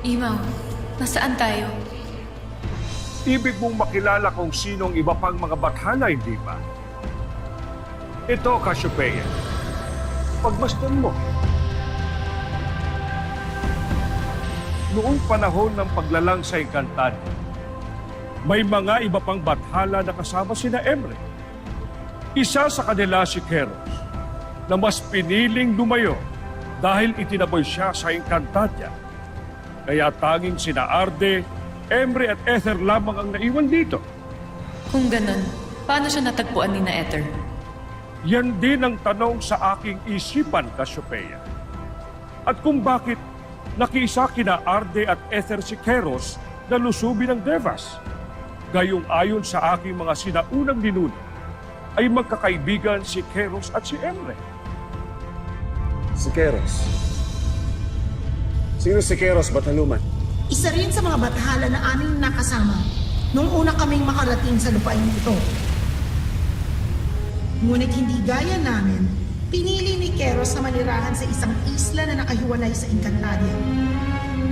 Imaw, nasaan tayo? Ibig mong makilala kung sinong iba pang mga bathala, hindi ba? Ito, Cassiopeia. Pagmasdan mo. Noong panahon ng paglalang sa Encantadia, may mga iba pang bathala na kasama sina Emre. Isa sa kanila si Keros, na mas piniling lumayo dahil itinaboy siya sa Encantadia. Kaya tanging sina Arde, Emre at Ether lamang ang naiwan dito. Kung ganun, paano siya natagpuan ni na Ether? Yan din ang tanong sa aking isipan, Cassiopeia. At kung bakit nakiisa kina Arde at Ether si Keros na lusubin ng Devas. Gayong ayon sa aking mga sinaunang ninuno, ay magkakaibigan si Keros at si Emre. Si Keros. Sino si Keros, Bataluman? Isa rin sa mga bathala na aming nakasama nung una kaming makarating sa lupain ito. Ngunit hindi gaya namin, pinili ni Keros na manirahan sa isang isla na nakahiwalay sa Encantadia,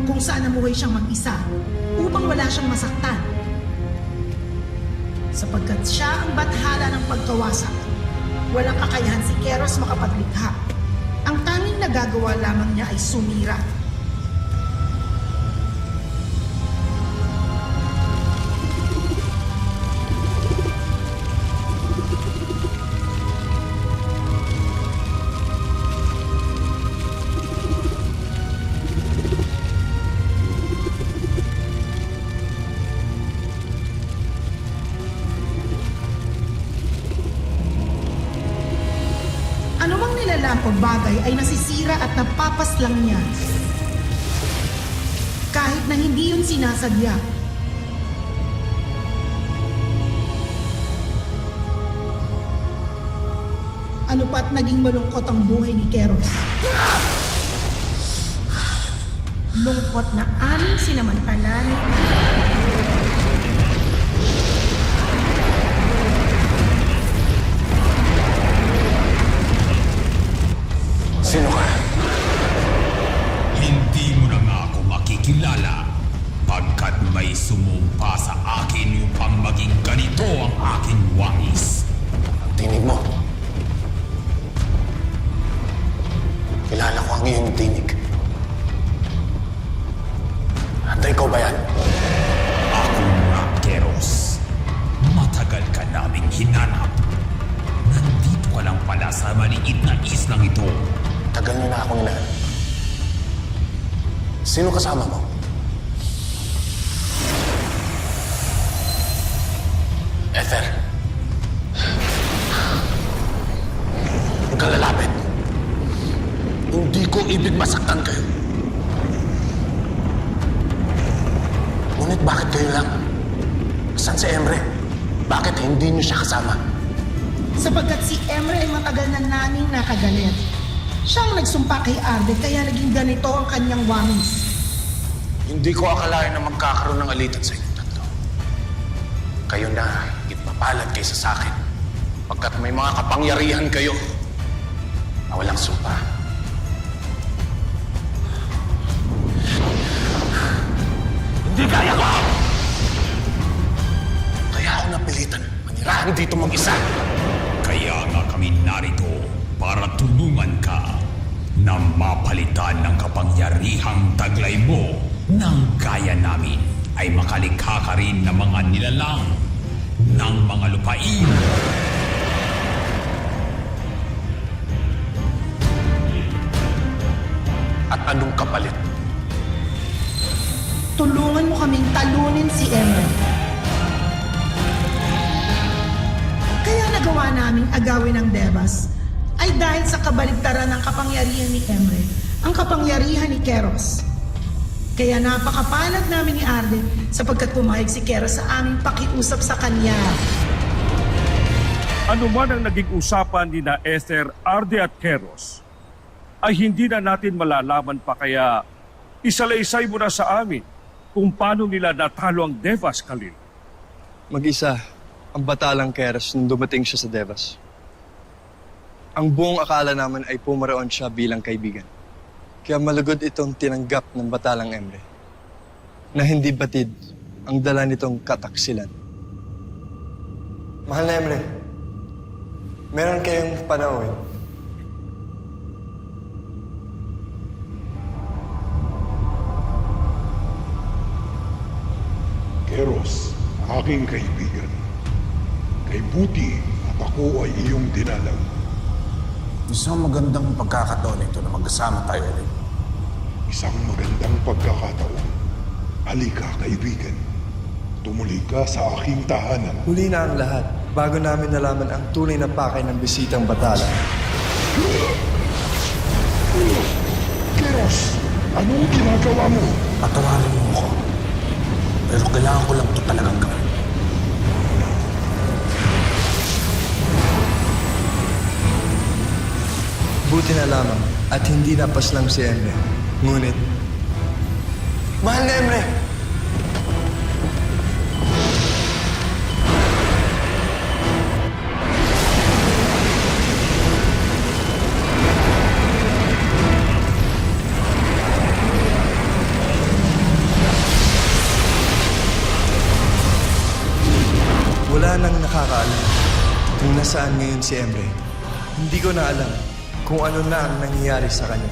kung saan namuhay siyang mag-isa upang wala siyang masaktan. Sapagkat siya ang bathala ng pagkawasak, walang kakayahan si Keros makapaglikha. Ang tanging nagagawa lamang niya ay sumira. Anumang nilalang o bagay ay nasisira at napapaslang niya. Kahit na hindi yun sinasadya. Ano pa't naging malungkot ang buhay ni Keros? Lungkot na aming sinamantalan. Sino ka? Hindi mo na nga ako makikilala pagkat may sumumpa sa akin upang maging ganito ang aking wangis. Tinig mo. Kilala ko ang iyong tinig. Antay ko ba yan? Ako nga, Keros. Matagal ka naming hinanap. Nandito ka lang pala sa maliit na islang ito. Tagal niyo na akong hinahanap. Sino kasama mo? Ether. Huwag ka lalapit. Hindi ko ibig masaktan kayo. Ngunit bakit kayo lang? Saan si Emre? Bakit hindi niyo siya kasama? Sapagkat si Emre ay matagal na naming nakagalit. Siya ang nagsumpa kay Arde kaya naging ganito ang kanyang wangis. Hindi ko akalain na magkakaroon ng alitan sa inyong tatlo. Kayo na, higit mapalad kaysa sa akin. Pagkat may mga kapangyarihan kayo na walang sumpa. Hindi kaya ko! Kaya ako napilitan manirahan dito mag-isa. Kaya nga kami narito para tulungan ka na mapalitan ng kapangyarihang taglay mo nang gaya namin ay makalikha ka rin ng mga nilalang ng mga lupain. At anong kapalit? Tulungan mo kaming talunin si Emre. Kaya nagawa naming agawin ng Devas ay dahil sa kabaligtaran ng kapangyarihan ni Emre, ang kapangyarihan ni Keros. Kaya napakapalad namin ni Arde sapagkat pumayag si Keros sa aming pakiusap sa kanya. Ano man ang naging usapan ni na Ether, Arde at Keros, ay hindi na natin malalaman pa kaya isalaysay mo na sa amin kung paano nila natalo ang Devas, Khalil. Mag-isa ang batalang Keros nung dumating siya sa Devas. Ang buong akala naman ay pumaroon siya bilang kaibigan. Kaya malugod itong tinanggap ng batalang Emre. na hindi batid ang dala nitong kataksilan. Mahal na Emre, meron kayong panauhin. Keros, aking kaibigan. Kay Buti at ako ay iyong dinalang. Isang magandang pagkakataon ito na magkasama tayo ulit. Isang magandang pagkakataon. Halika, kaibigan. Tumuli ka sa aking tahanan. Huli na ang lahat bago namin nalaman ang tunay na pakay ng bisitang batala. Keros, anong ginagawa mo? Patawarin mo ako. Pero kailangan ko lang ito talagang gawin. Buti na lamang at hindi napaslang si Emre. Ngunit, mahal na Emre! Wala nang nakakaalam kung nasaan ngayon si Emre. Hindi ko na alam kung ano na ang nangyayari sa kanya.